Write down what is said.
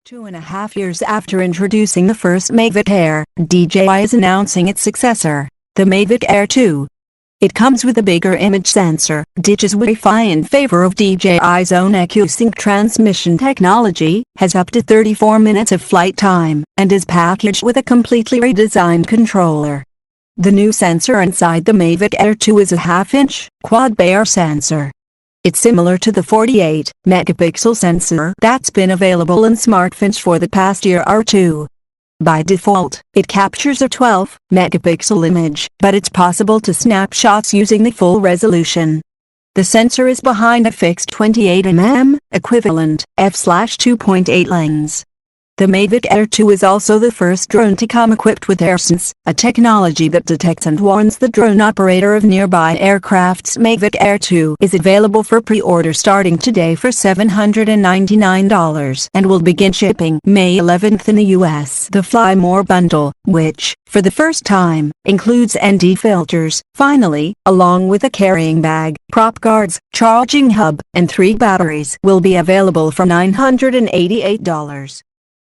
2.5 years after introducing the first Mavic Air, DJI is announcing its successor, the Mavic Air 2. It comes with a bigger image sensor, ditches Wi-Fi in favor of DJI's own AccuSync transmission technology, has up to 34 minutes of flight time, and is packaged with a completely redesigned controller. The new sensor inside the Mavic Air 2 is a half-inch, quad-Bayer sensor. It's similar to the 48-megapixel sensor that's been available in smartphones for the past year or two. By default, it captures a 12-megapixel image, but it's possible to snap shots using the full resolution. The sensor is behind a fixed 28mm, equivalent, f/2.8 lens. The Mavic Air 2 is also the first drone to come equipped with AirSense, a technology that detects and warns the drone operator of nearby aircrafts. Mavic Air 2 is available for pre-order starting today for $799 and will begin shipping May 11th in the US. The Fly More bundle, which, for the first time, includes ND filters, finally, along with a carrying bag, prop guards, charging hub, and 3 batteries, will be available for $988.